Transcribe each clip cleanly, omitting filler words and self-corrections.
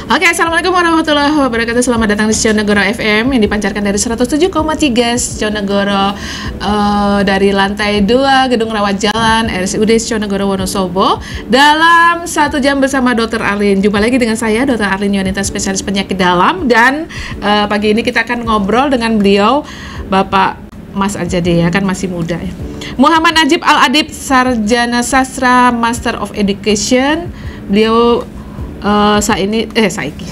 Oke, Assalamualaikum warahmatullahi wabarakatuh. Selamat datang di Sionegoro FM yang dipancarkan dari 107,3 Sionegoro dari lantai 2 Gedung Rawat Jalan RSUD Sionegoro Wonosobo dalam 1 jam bersama Dr. Arlin. Jumpa lagi dengan saya, Dr. Arlin Yunita, spesialis penyakit dalam, dan pagi ini kita akan ngobrol dengan beliau, Bapak Mas aja deh ya, kan masih muda ya. Muhammad Najib Al-Adib, Sarjana Sastra Master of Education. Beliau saiki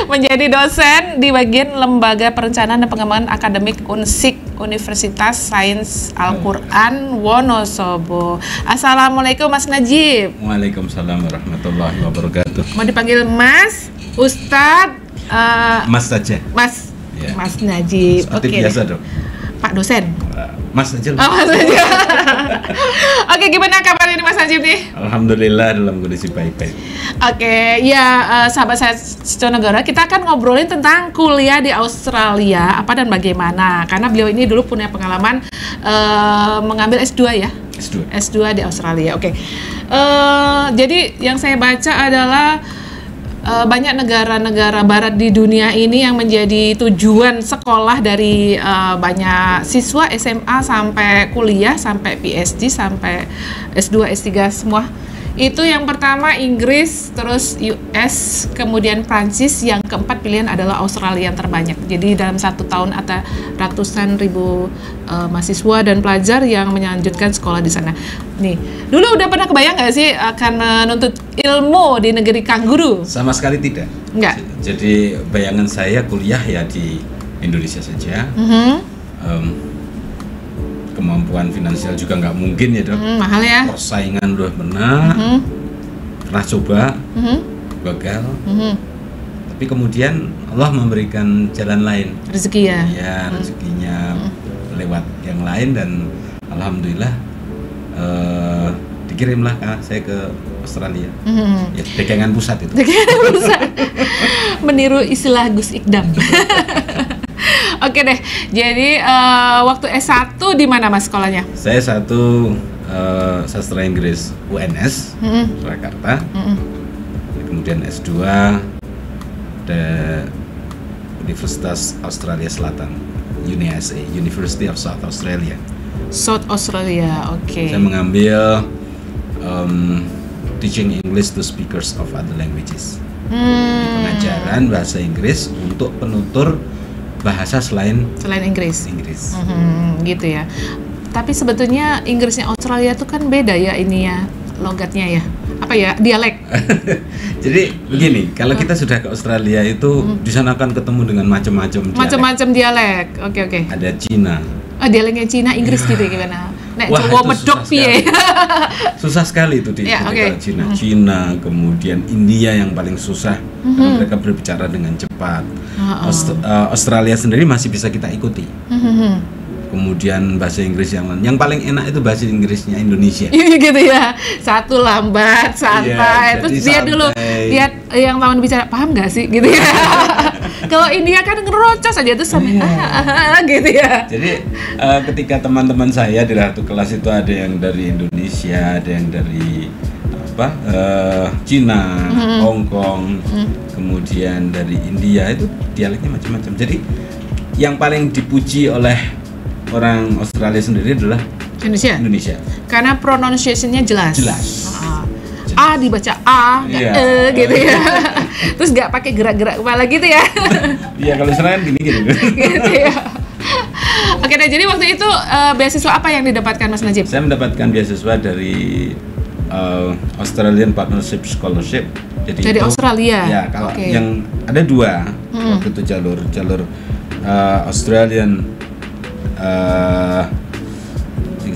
menjadi dosen di bagian Lembaga Perencanaan dan Pengembangan Akademik Unsik Universitas Sains Al-Quran Wonosobo. Assalamualaikum Mas Najib. Waalaikumsalam warahmatullahi wabarakatuh. Mau dipanggil Mas, Ustadz, Mas saja. Mas, ya. Mas Najib. Seperti biasa dong. Pak dosen. Mas Najib. Oh, Mas Najib. Oke, gimana kabar ini Mas Najib nih? Alhamdulillah dalam kondisi baik-baik. Oke, ya sahabat saya Sionegoro, kita akan ngobrolin tentang kuliah di Australia, apa dan bagaimana. Karena beliau ini dulu punya pengalaman mengambil S2 ya? S2 di Australia, oke. Jadi yang saya baca adalah banyak negara-negara barat di dunia ini yang menjadi tujuan sekolah dari banyak siswa SMA sampai kuliah, sampai PhD, sampai S2, S3 semua. Itu yang pertama Inggris, terus US, kemudian Prancis, yang keempat pilihan adalah Australia yang terbanyak. Jadi dalam 1 tahun ada ratusan ribu mahasiswa dan pelajar yang melanjutkan sekolah di sana. Nih, dulu udah pernah kebayang nggak sih akan menuntut ilmu di negeri kanguru? Sama sekali tidak. Enggak. Jadi bayangan saya kuliah ya di Indonesia saja. Kemampuan finansial juga nggak mungkin ya dok. Mahal ya. Persaingan udah benar. Pernah coba, gagal. Tapi kemudian Allah memberikan jalan lain. Rezeki ya. Ya, rezekinya lewat yang lain, dan alhamdulillah dikirimlah saya ke Australia. Ya, pegangan pusat itu. Pegangan pusat. Meniru istilah Gus Ikdam. Oke deh. Jadi waktu S1 di mana Mas sekolahnya? Saya sastra Inggris UNS Surakarta. Kemudian S2 di Universitas Australia Selatan, UNSA, University of South Australia. South Australia, oke. Saya mengambil teaching English to speakers of other languages. Pengajaran bahasa Inggris untuk penutur bahasa selain Inggris. Gitu ya. Tapi sebetulnya Inggrisnya Australia itu kan beda ya ini ya, logatnya ya. Apa ya, dialek. Jadi begini, kalau kita sudah ke Australia itu di sana akan ketemu dengan macam-macam dialek. Oke. Ada Cina. Dialeknya Cina, Inggris gitu gimana? Nek Jawa medok piye? Susah sekali itu di Cina, kemudian India yang paling susah karena mereka berbicara dengan cepat. Australia sendiri masih bisa kita ikuti. Kemudian bahasa Inggris yang paling enak itu bahasa Inggrisnya Indonesia. Gitu ya. Satu lambat, santai. Terus dia dulu lihat yang lawan bicara, paham nggak sih gitu ya. Kalau India kan ngerocos aja tuh sampai gitu ya. Jadi ketika teman-teman saya di satu kelas itu ada yang dari Indonesia, ada yang dari Cina, Hong Kong, kemudian dari India, itu dialeknya macam-macam. Jadi yang paling dipuji oleh orang Australia sendiri adalah Indonesia. Karena pronunciation-nya jelas. A dibaca A, gitu ya. Terus nggak pakai gerak-gerak kepala gitu ya. Iya, kalau sekarang gini gitu. Gitu ya. Oke, nah jadi waktu itu beasiswa apa yang didapatkan Mas Najib? Saya mendapatkan beasiswa dari Australian Partnership Scholarship. Jadi dari itu, Australia. Ya, kalau yang ada 2 waktu itu jalur Australian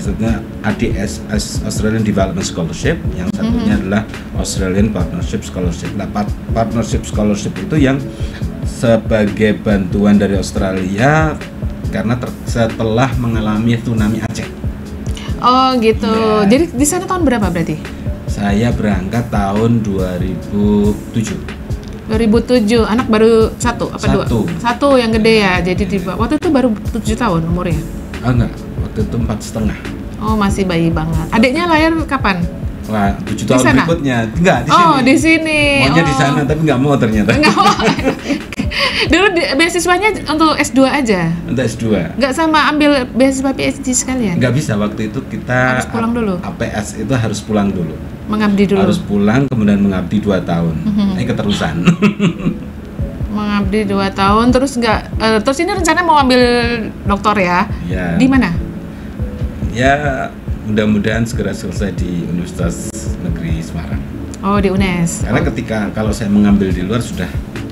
maksudnya ADS, Australian Development Scholarship, yang satunya adalah Australian Partnership Scholarship. Nah, Partnership Scholarship itu yang sebagai bantuan dari Australia karena setelah mengalami tsunami Aceh. Oh gitu. Ya. Jadi di sana tahun berapa berarti? Saya berangkat tahun 2007. 2007, anak baru 1 apa 2? 1 yang gede ya. Jadi tiba waktu itu baru 7 tahun umurnya. Enggak, waktu itu 4,5. Oh, masih bayi banget. Adiknya lahir kapan? Wah, 7 tahun berikutnya. Enggak, di sini. Oh, di sini. Maunya di sana tapi nggak mau ternyata. Nggak mau. Dulu beasiswanya untuk S2 aja? Untuk S2. Nggak sama ambil beasiswa PhD sekalian? Nggak bisa, waktu itu kita harus pulang dulu? APS itu harus pulang dulu. Mengabdi dulu? Harus pulang, kemudian mengabdi 2 tahun. Ini keterusan. Mengabdi 2 tahun, terus nggak, terus ini rencana mau ambil doktor ya? Ya. Di mana? Ya, mudah-mudahan segera selesai di Universitas Negeri Semarang. Oh, di UNES. Karena ketika kalau saya mengambil di luar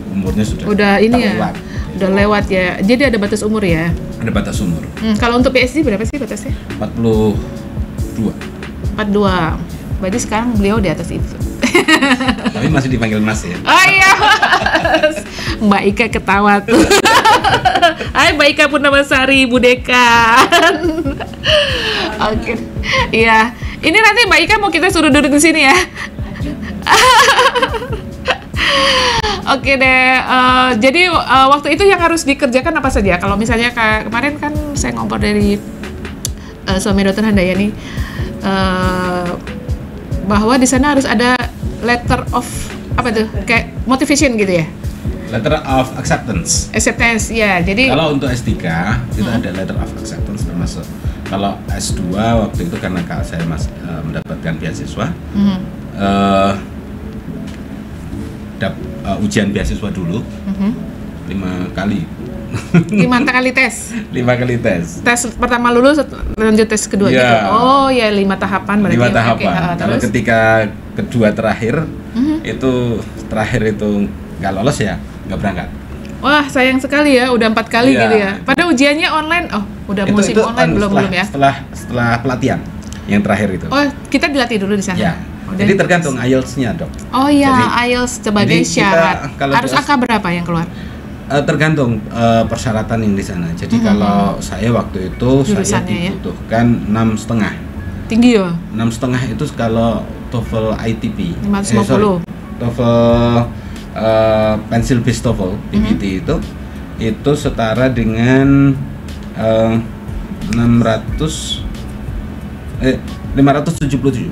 umurnya sudah ini terlewat. Ya. Udah lewat ya. Jadi ada batas umur ya? Ada batas umur. Kalau untuk PhD berapa sih batasnya? 42. 42. Berarti sekarang beliau di atas itu. Tapi masih dipanggil Mas ya. Oh iya. Mbak Ika ketawa tuh. Hai Mbak Ika Purnamasari, Budeka. Oke. Iya. Ini nanti Mbak Ika mau kita suruh duduk di sini ya. Oke deh. Jadi waktu itu yang harus dikerjakan apa saja? Kalau misalnya kemarin kan saya ngobrol dari suami Dr. Handayani bahwa di sana harus ada letter of apa tuh? Kayak motivation gitu ya? Letter of acceptance. Acceptance, ya. Jadi kalau untuk S3 kita ada letter of acceptance termasuk. Kalau S2 waktu itu karena saya mendapatkan beasiswa, ujian beasiswa dulu 5 kali. 5 kali tes. 5 kali tes. Tes pertama lulus, lanjut tes kedua gitu. Oh ya, 5 tahapan berarti. 5 tahapan. Kalau ketika kedua terakhir terakhir itu nggak lolos ya nggak berangkat. Wah, sayang sekali ya, udah 4 kali gitu ya. Padahal ujiannya online. Oh, udah musim online belum ya? Setelah pelatihan yang terakhir itu. Oh, kita dilatih dulu di sana. Ya. Jadi tergantung IELTS-nya, Dok. Oh iya, IELTS sebagai syarat. Harus angka berapa yang keluar? Tergantung persyaratan yang di sana. Jadi kalau saya waktu itu saya dibutuhkan 6,5. Tinggi ya? 6,5 itu kalau TOEFL ITP. 550. TOEFL pencil based TOEFL PBT itu setara dengan 577.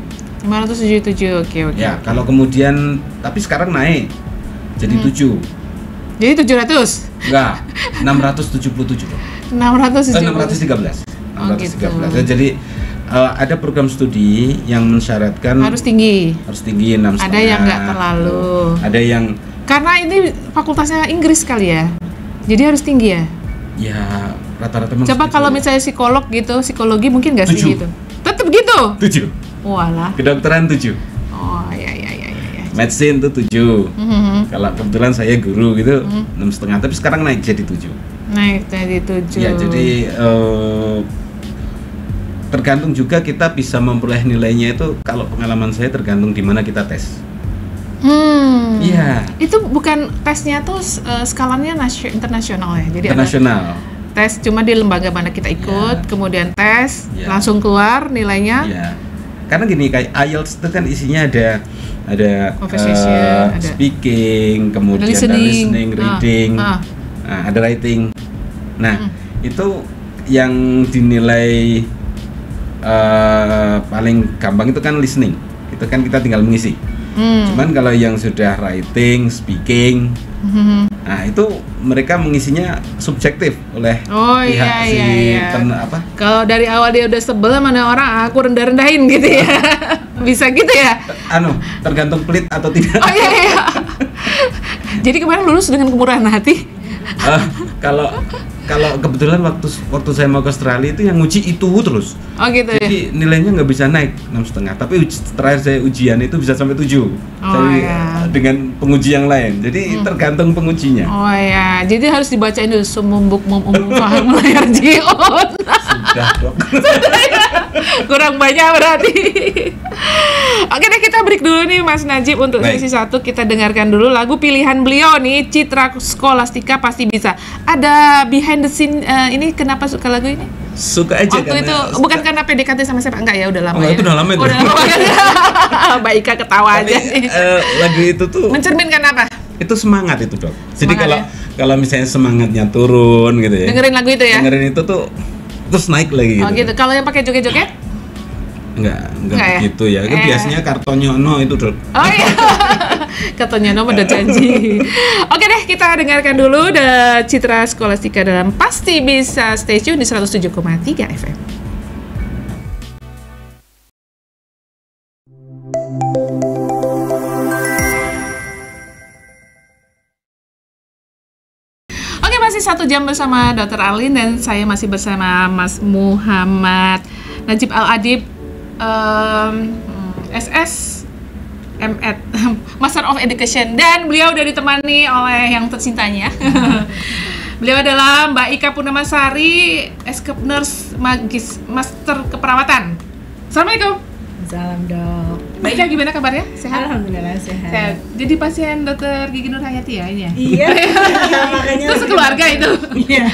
577, oke. Ya, kalau kemudian tapi sekarang naik jadi 7. Jadi 700? Enggak, 677. 613. 613. Jadi ada program studi yang mensyaratkan harus tinggi 6,5. Ada yang nggak terlalu. Ada yang karena ini fakultasnya Inggris kali ya. Jadi harus tinggi ya? Ya, rata-rata memang. Coba kalau misalnya psikolog gitu, psikologi mungkin nggak setinggi itu. Tetap gitu? 7. Walah. Kedokteran 7. Oh, ya. Medicine tuh 7. Kalau kebetulan saya guru gitu 6,5, tapi sekarang naik jadi 7. Naik jadi 7. Ya, jadi tergantung juga kita bisa memperoleh nilainya itu. Kalau pengalaman saya tergantung di mana kita tes. Iya. Itu bukan tesnya tuh skalanya internasional ya. Jadi internasional. Tes cuma di lembaga mana kita ikut, kemudian tes, langsung keluar nilainya. Iya. Karena gini, kayak IELTS itu kan isinya ada speaking, kemudian ada listening, reading, ada writing. Nah, itu yang dinilai paling gampang itu kan listening. Itu kan kita tinggal mengisi. Cuman kalau yang sudah writing, speaking, nah itu mereka mengisinya subjektif oleh pihak apa? Kalau dari awal dia udah sebel mana orang, aku rendah-rendahin gitu ya. Bisa gitu ya? Tergantung pelit atau tidak. Oh iya. Jadi kemarin lulus dengan kemurahan hati. Kalau kebetulan waktu saya mau ke Australia itu yang nguji itu terus. Oh gitu. Jadi nilainya nggak bisa naik 6,5. Tapi terakhir saya ujian itu bisa sampai 7. Dengan penguji yang lain. Jadi tergantung pengujinya. Oh ya. Jadi harus dibacain dulu sumumbuk umum faham layar jion. Sudah, Dok. Sudah ya. Kurang banyak berarti. Oke deh, kita break dulu nih Mas Najib untuk sesi 1. Kita dengarkan dulu lagu pilihan beliau nih, Citra Scholastica Pasti Bisa. Ada behind the scene ini kenapa suka lagu ini? Suka aja waktu itu bukan karena PDKT sama siapa, enggak ya, udah lama ya. Itu udah lama itu. Mbak Ika ketawa aja sih. Lagu itu tuh mencerminkan apa? Itu semangat itu, Dok. Jadi kalau misalnya semangatnya turun gitu ya. Dengerin lagu itu ya. Dengerin itu tuh terus naik lagi gitu. Oh gitu. Kalau yang pakai joget-joget? Enggak begitu ya. Kan biasanya Kartonyono itu, Dok. Oh iya. Kartonyono udah janji. Oke deh, kita dengarkan dulu The Citra Scholastika dalam Pasti Bisa. Stay tune di 107,3 FM. Oke, masih 1 jam bersama Dr. Arlin dan saya masih bersama Mas Muhammad Najib Al-Adib, SS M.Ed, Master of Education, dan beliau udah ditemani oleh yang tercintanya. Beliau adalah Mbak Ika Purnamasari, Escape Nurse Master Keperawatan. Assalamualaikum. Salam, Dok. Mbak Ika gimana kabarnya? Sehat? Alhamdulillah sehat. Jadi pasien Dokter Gigi Nur Hayati ya ini ya? Iya. Makanya itu sekeluarga itu. Iya.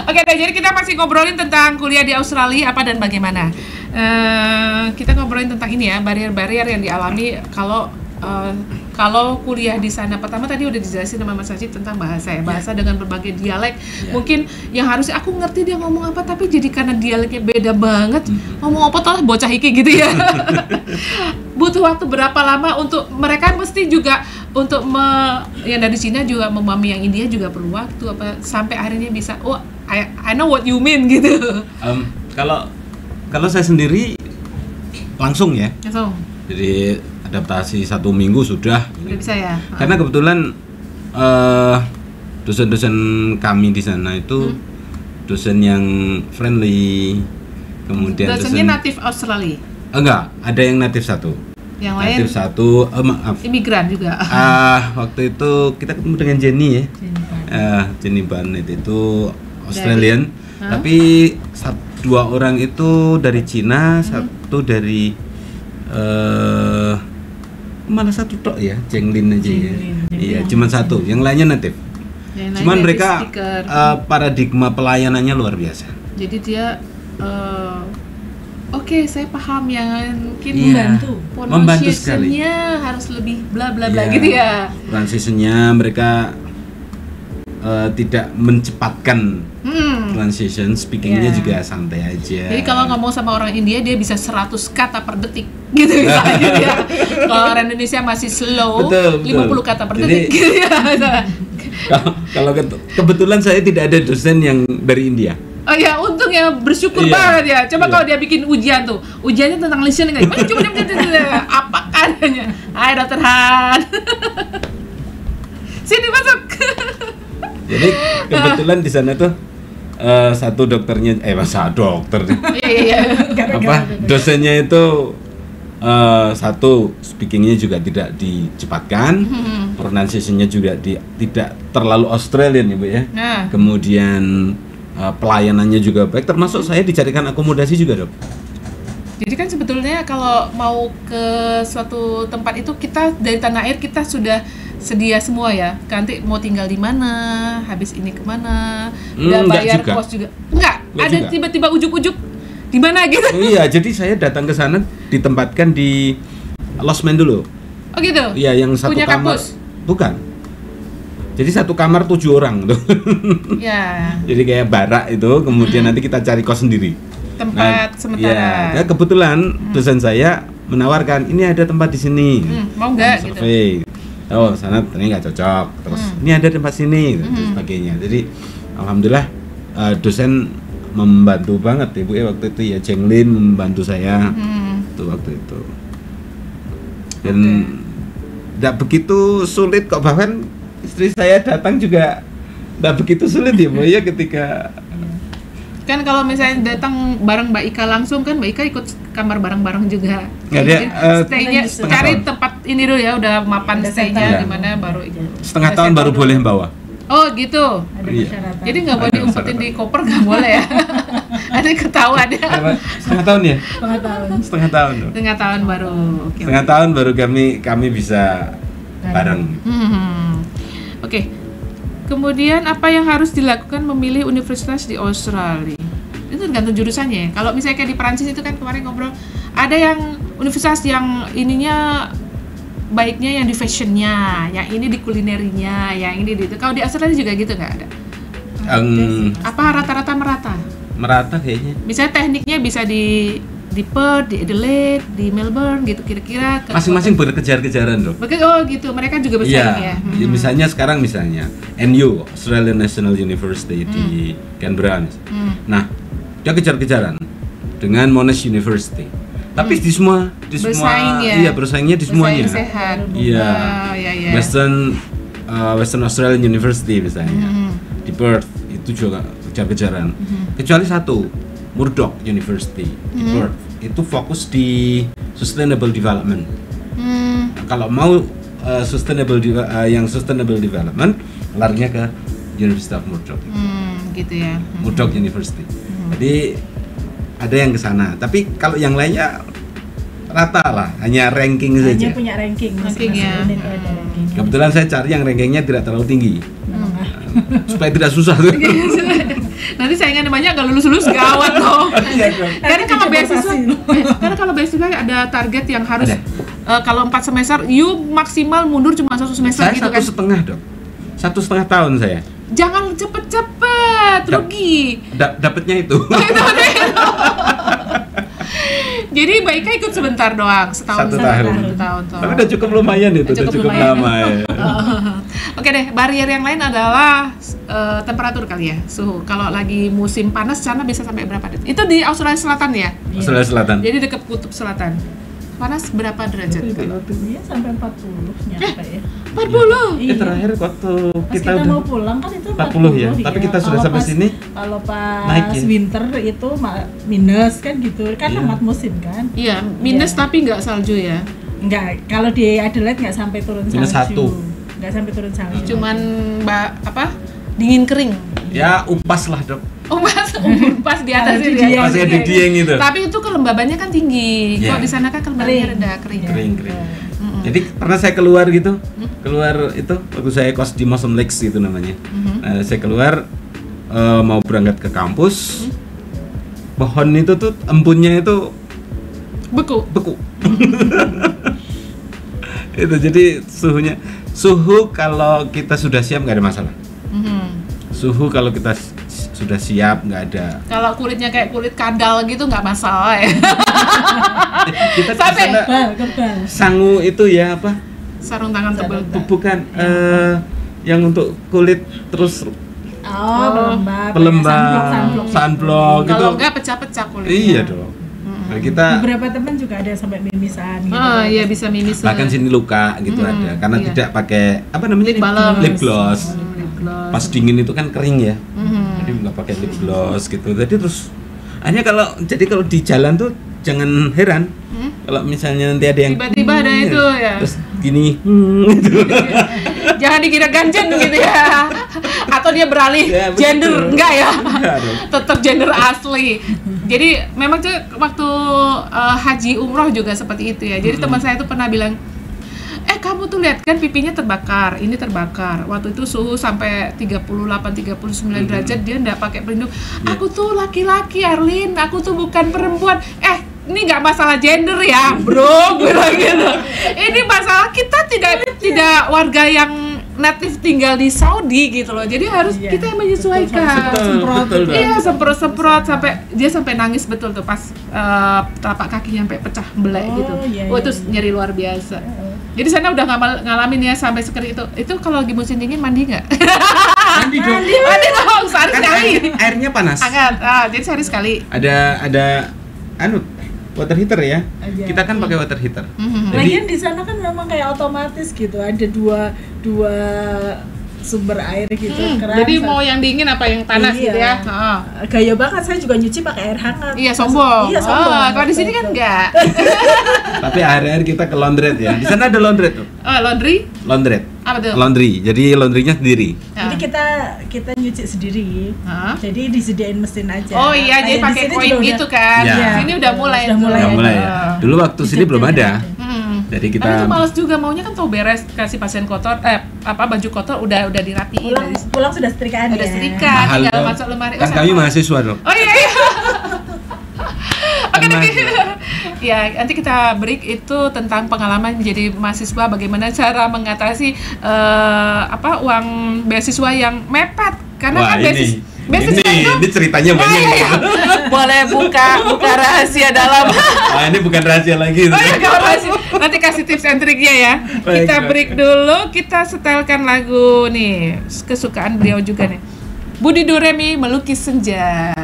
Oke, jadi kita masih ngobrolin tentang kuliah di Australia apa dan bagaimana. Kita ngobrolin tentang ini ya, barrier-barrier yang dialami kalau kuliah di sana. Pertama tadi udah dijelasin sama Mas Najib tentang bahasa ya, bahasa dengan berbagai dialek. Mungkin yang harusnya aku ngerti dia ngomong apa, tapi jadi karena dialeknya beda banget, ngomong apa tuh bocah iki gitu ya. Butuh waktu berapa lama untuk mereka mesti juga untuk yang dari Cina juga memahami yang India juga perlu waktu apa sampai akhirnya bisa I know what you mean gitu. Kalau saya sendiri langsung ya. Langsung. Jadi adaptasi 1 minggu sudah bisa ya. Karena kebetulan dosen-dosen kami di sana itu dosen yang friendly, kemudian dosennya native Australia. Enggak, ada yang native 1. Yang native lain 1, maaf. Imigran juga. Waktu itu kita ketemu dengan Jenny ya. Jenny Barnett itu Australian, tapi 2 orang itu dari Cina, 1 dari malah 1 tok ya, Jenglin aja ya. Iya, cuma 1, yang lainnya native. Cuman mereka paradigma pelayanannya luar biasa. Jadi dia oke, saya paham yang mungkin membantu sekali. Harus lebih bla bla bla gitu ya. Transitionnya mereka tidak mencepatkan transition, speakingnya juga santai aja. Jadi kalau ngomong sama orang India dia bisa 100 kata per detik gitu misalnya ya. Kalau orang Indonesia masih slow, betul. 50 kata per detik gitu ya. Kalau kebetulan saya tidak ada dosen yang dari India. Oh ya, untung ya, bersyukur banget ya. Coba kalau dia bikin ujian tuh, ujiannya tentang listening aja. Coba dia apa katanya? Hai Dr. Han. Sini masuk. Jadi kebetulan di sana tuh 1 dokternya, masa dokter nih. Iya. Dosennya itu 1 speakingnya juga tidak dicepatkan, pronunciation-nya juga tidak terlalu Australian ya Bu ya. Kemudian pelayanannya juga baik, termasuk saya dicarikan akomodasi juga, Dok. Jadi kan sebetulnya kalau mau ke suatu tempat itu kita dari tanah air kita sudah sedia semua ya. Nanti mau tinggal di mana, habis ini kemana, dan bayar kos juga. Enggak ada juga. Tiba-tiba ujuk-ujuk di mana gitu. Iya, jadi saya datang ke sana ditempatkan di losmen dulu. Oh gitu. Iya, yang 1 punya kamar. Kampus? Bukan. Jadi 1 kamar 7 orang tuh. Ya. Jadi kayak barak itu, kemudian nanti kita cari kos sendiri. Tempat sementara. Ya, kebetulan dosen saya menawarkan ini ada tempat di sini. Mau nggak gitu? Oh, sana ternyata nggak cocok. Terus ini ada tempat sini, dan sebagainya. Jadi alhamdulillah dosen membantu banget Ibu ya waktu itu ya. Jenglin membantu saya tuh waktu itu. Dan tidak begitu sulit kok, bahkan istri saya datang juga tidak begitu sulit ya Bu ya ketika kan kalau misalnya datang bareng Mbak Ika langsung kan Mbak Ika ikut kamar bareng-bareng juga. Nggak dia stay-nya cari tempat ini dulu ya, udah mapan stay-nya di mana baru ikut. Setengah tahun baru boleh bawa. Oh gitu. Ada persyaratan. Jadi nggak boleh diumpetin di koper, nggak boleh ya. Ada ketahuan ya. Setengah tahun ya? Setengah tahun. Setengah tahun baru. Setengah tahun baru kami bisa bareng. Oke. Kemudian apa yang harus dilakukan memilih universitas di Australia? Itu tergantung jurusannya ya. Kalau misalnya kayak di Perancis itu kan kemarin ngobrol, ada yang universitas yang ininya baiknya yang di fashionnya, yang ini di kulinerinya, yang ini di itu. Kalau di Australia juga gitu nggak ada? Apa rata-rata merata? Merata kayaknya. Misalnya tekniknya bisa di di Perth, di Adelaide, di Melbourne gitu kira-kira. Masing-masing berkejar-kejaran loh. Oh gitu, mereka juga bersaing ya. Misalnya NU, Australian National University di Canberra. Nah, dia kejar-kejaran dengan Monash University. Tapi di semua bersaing ya. Iya, bersaingnya di semuanya. Bersaing sehat. Iya. Western Australian University misalnya. Di Perth itu juga kejar-kejaran. Kecuali satu, Murdoch University di Perth. Itu fokus di sustainable development. Nah, kalau mau sustainable development, larinya ke University of Murdoch. Gitu ya. Murdoch University. Jadi ada yang ke sana. Tapi kalau yang lainnya rata lah, hanya ranking saja. Hanya punya ranking ya. Kebetulan saya cari yang rankingnya tidak terlalu tinggi. Supaya tidak susah tuh. Nanti saingan banyak nggak lulus gawat loh. Karena kalau beasiswa ada target yang harus kalau 4 semester you maksimal mundur cuma 1 semester saya gitu kan. 1,5 tahun saya. Jangan cepet-cepet, rugi. Dapatnya itu. Jadi baiknya ikut sebentar doang, setahun. Tapi udah cukup lumayan itu, udah cukup lama ya. Oke deh, barrier yang lain adalah temperatur kali ya, suhu. Kalau lagi musim panas sana bisa sampai berapa? Itu di Australia Selatan ya? Australia Selatan. Jadi dekat kutub selatan. Panas berapa derajat? Temperaturnya sampai 40 nyampe ya. 40? Terakhir waktu kita mau pulang kan itu 40 ya. Tapi kita sudah sampai sini. Kalau pas naik, ya? winter itu minus kan gitu. Kan amat musim kan. Iya, minus tapi nggak salju ya. Enggak, kalau di Adelaide nggak sampai turun salju. Minus 1. Nggak sampai turun salju. Cuman dingin kering. Ya, upas lah, Dok. Pas di atas itu ya. Pas di Dieng itu. Tapi itu kelembabannya kan tinggi. Kok di sana kan kelembabannya rendah, kering. Kering. Jadi pernah saya keluar gitu. Keluar itu waktu saya kos di Mawson Lakes itu namanya. Saya keluar mau berangkat ke kampus. Pohon itu tuh embunnya itu beku. Itu jadi suhu kalau kita sudah siap nggak ada masalah. Suhu kalau kita sudah siap nggak ada. Kalau kulitnya kayak kulit kadal gitu nggak masalah ya. Kita sampai sangu itu ya apa? Sarung tangan tebal. Bukan yang untuk kulit terus. Pelembab, sunblock gitu. Kalau nggak pecah-pecah kulitnya. Iya dong. Nah, kita beberapa teman juga ada sampai mimisan gitu. Iya bisa mimisan. Bahkan sini luka gitu ada karena tidak pakai apa namanya lip gloss. Pas dingin itu kan kering ya. Jadi nggak pakai lip gloss gitu. Jadi terus kalau di jalan tuh jangan heran kalau misalnya nanti ada yang tiba-tiba ada itu ya. Terus gini gitu. Jangan dikira ganjen gitu ya. Atau dia beralih gender, enggak ya. Tetap gender asli. Jadi memang tuh waktu haji umroh juga seperti itu ya. Jadi teman saya tuh pernah bilang, kamu tuh lihat kan pipinya terbakar, ini terbakar. Waktu itu suhu sampai 38-39 derajat dia enggak pakai pelindung. Aku tuh laki-laki, Arlin, aku tuh bukan perempuan. Ini nggak masalah gender ya, bro, gue bilang gitu. Ini masalah kita tidak warga yang native tinggal di Saudi gitu loh. Jadi harus kita yang menyesuaikan. Semprot sampai nangis betul tuh pas telapak kakinya sampai pecah belek gitu. Itu nyeri luar biasa. Jadi sana udah ngalamin ya sampai seperti itu. Itu kalau lagi musim dingin mandi nggak? Mandi dong, sehari sekali. Airnya panas. Hangat. Jadi sehari sekali. Ada water heater ya. Kita kan pakai water heater. Lagian di sana kan memang kayak otomatis gitu. Ada dua sumber air gitu. Keran, jadi mau yang dingin apa yang panas gitu ya. Gaya banget, saya juga nyuci pakai air hangat. Iya, sombong. Kalau di sini kan enggak. Tapi akhir-akhir kita ke laundry ya. Di sana ada laundry tuh. Laundry? Apa tuh? Laundry. Jadi laundrynya sendiri. Jadi kita nyuci sendiri. Jadi disediain mesin aja. Oh iya, jadi pakai koin gitu kan. Ya. Sini udah mulai. Ya. Dulu waktu sini belum ada. Jadi kita. Tapi itu males juga, maunya kan tahu beres, kasih pasien kotor, baju kotor udah dirapiin. Pulang sudah setrikaan ya. Udah setrika, tinggal masuk lemari. Kan kami mahasiswa dong. Oh iya. Oke, ya nanti kita break itu tentang pengalaman menjadi mahasiswa, bagaimana cara mengatasi uang beasiswa yang mepet. Karena kan Ini ceritanya banyak. Ya. Boleh buka rahasia dalam. Ini bukan rahasia lagi. Rahasia. Nanti kasih tips and triknya ya. Baik, Kita break dulu, kita setelkan lagu nih kesukaan beliau juga nih. Budi Doremi Melukis Senja.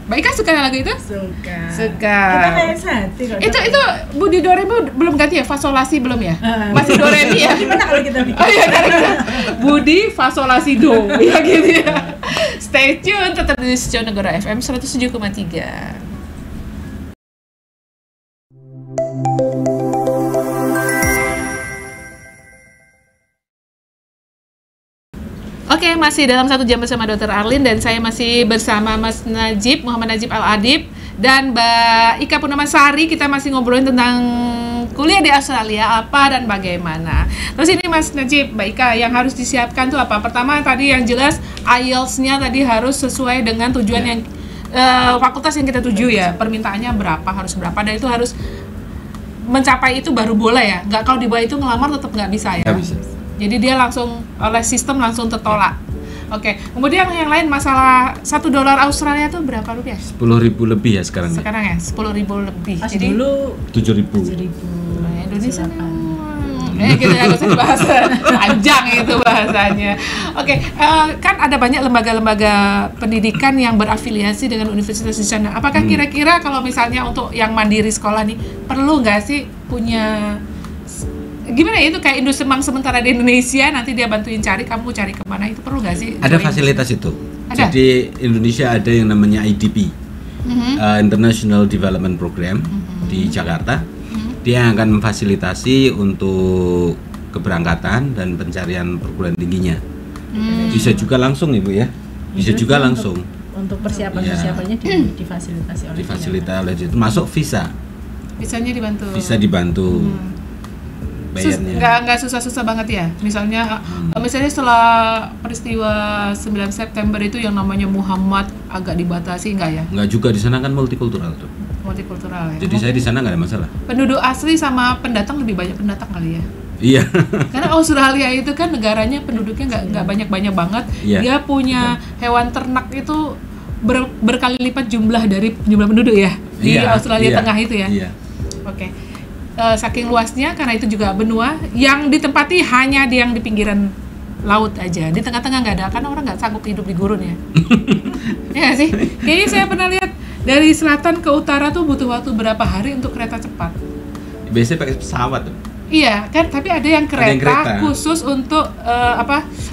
Mbak Ika suka lagu itu? Suka. Kita kayak sate kok. Itu Budi Doremi belum ganti ya? Fasolasi belum ya? Masih Doremi ya? Gimana kalau kita bikin? Oh iya, Budi Fasolasi Do. Ya gitu ya. Stay tune, tetap di Negara FM 107,3. Oke, masih dalam 1 jam bersama Dr. Arlin dan saya masih bersama Mas Najib, Muhammad Najib Al-Adib dan Mbak Ika Purnamasari. Kita masih ngobrolin tentang kuliah di Australia, apa dan bagaimana. Terus ini Mas Najib, Mbak Ika, yang harus disiapkan tuh apa? Pertama tadi yang jelas IELTS-nya tadi harus sesuai dengan tujuan yang fakultas yang kita tuju ya. Permintaannya berapa, harus berapa, dan itu harus mencapai itu baru boleh ya. Nggak, kalau di bawah itu ngelamar tetap nggak bisa ya. Nggak bisa. Jadi dia langsung oleh sistem langsung tertolak. Oke. Kemudian yang lain masalah $1 Australia itu berapa rupiah? 10.000 lebih ya sekarang. Sekarang ya 10.000 lebih. Pas Jadi dulu 7.000. Indonesia kita nggak usah dibahas panjang itu bahasanya. Oke, kan ada banyak lembaga-lembaga pendidikan yang berafiliasi dengan universitas di sana. Apakah kira-kira kalau misalnya untuk yang mandiri sekolah nih perlu nggak sih punya gimana ya, itu kayak industri Mang sementara di Indonesia, nanti dia bantuin cari, kamu cari kemana, itu perlu nggak sih? Ada fasilitas itu. Ada? Jadi Indonesia ada yang namanya IDP, International Development Program di Jakarta. Dia akan memfasilitasi untuk keberangkatan dan pencarian perguruan tingginya. Bisa juga langsung Ibu ya. Bisa juga langsung. Untuk persiapannya difasilitasi oleh difasilitasi itu masuk visa. Visanya dibantu. Bisa dibantu. Bayarnya. Nggak susah-susah banget ya. Misalnya setelah peristiwa 9 September itu yang namanya Muhammad agak dibatasi nggak ya? Nggak juga, di sana kan multikultural tuh. Multikultural ya. Jadi saya di sana nggak ada masalah. Penduduk asli sama pendatang lebih banyak pendatang kali ya? Iya. Karena Australia itu kan negaranya penduduknya nggak banyak banget. Iya. Dia punya hewan ternak itu berkali lipat jumlah dari jumlah penduduk ya di Australia Tengah itu ya. Iya. Oke. Saking luasnya, karena itu juga benua yang ditempati hanya yang di pinggiran laut aja, di tengah-tengah nggak ada, karena orang nggak sanggup hidup di gurun ya. Ya sih, kayaknya saya pernah lihat dari selatan ke utara tuh butuh waktu berapa hari untuk kereta cepat. Biasanya pakai pesawat tuh. Iya kan, tapi ada yang kereta khusus untuk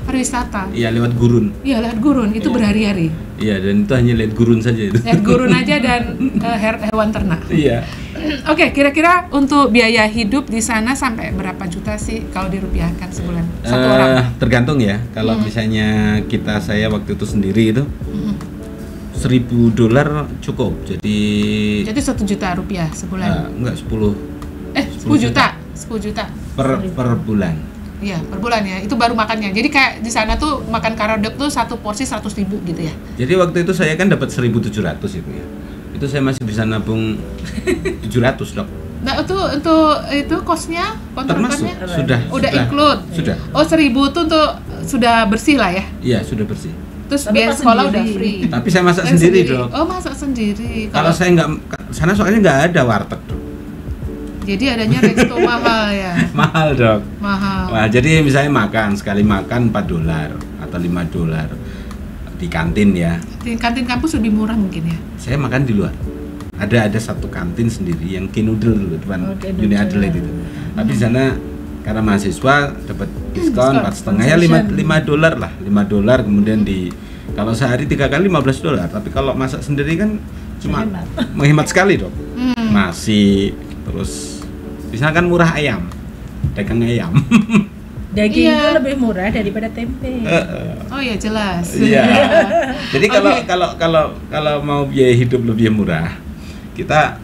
pariwisata. Iya, lewat gurun. Iya, lewat gurun itu berhari-hari. Iya, dan itu hanya lihat gurun saja itu. Lihat gurun aja dan hewan ternak. Iya. Oke, kira-kira untuk biaya hidup di sana sampai berapa juta sih kalau dirupiahkan sebulan satu orang? Tergantung ya. Kalau misalnya saya waktu itu sendiri itu $1.000 cukup. Jadi 1 juta rupiah sebulan. Enggak, 10 juta. 10 juta per bulan. Iya, per bulan ya. Itu baru makannya. Jadi kayak di sana tuh makan karodok tuh satu porsi 100.000 gitu ya. Jadi waktu itu saya kan dapat 1.700 itu ya. Itu saya masih bisa nabung 700, Dok. Nah, itu kosnya, kontraktornya sudah include. Sudah. Oh, 1.000 tuh untuk sudah bersih lah ya. Iya, sudah bersih. Terus biaya sekolah udah free. Tapi saya masak sendiri, Dok. Oh, masak sendiri. Kalau saya sana soalnya nggak ada warteg, Dok. Jadi adanya resto mahal ya. Mahal, Dok. Mahal. Nah, jadi misalnya sekali makan $4 atau $5 di kantin ya. Di kantin kampus lebih murah mungkin ya. Saya makan di luar. Ada satu kantin sendiri yang Kinoodle depan Uni Adelaide itu. Tapi di sana karena mahasiswa dapat diskon 4,5 ya, $5 lah, $5. Kemudian kalau sehari 3 kali $15. Tapi kalau masak sendiri kan cuma menghemat sekali, Dok. Nasi, terus di sana kan murah ayam, dagang ayam. Daging itu lebih murah daripada tempe. Oh ya, jelas. Iya. Jadi kalau mau biaya hidup lebih murah, kita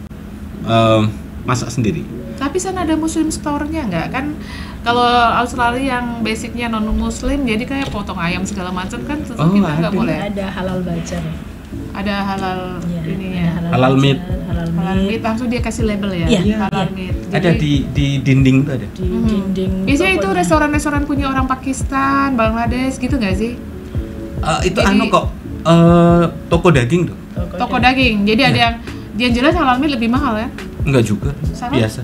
masak sendiri. Tapi sana ada Muslim store-nya nggak? Kan kalau Australia yang basicnya non Muslim, jadi kayak potong ayam segala macam kan, kita nggak boleh. Ada halal bajar. Ada halal ininya. Halal meat. Halal meat langsung dia kasih label ya. Halal meat. Jadi, ada di dinding tuh ada. Di dinding. Biasanya itu restoran-restoran punya orang Pakistan, Bangladesh gitu nggak sih? Itu jadi, kok toko daging tuh. Toko daging. Jadi ada yang jelas halal meat lebih mahal ya? Enggak juga. Sama? Biasa.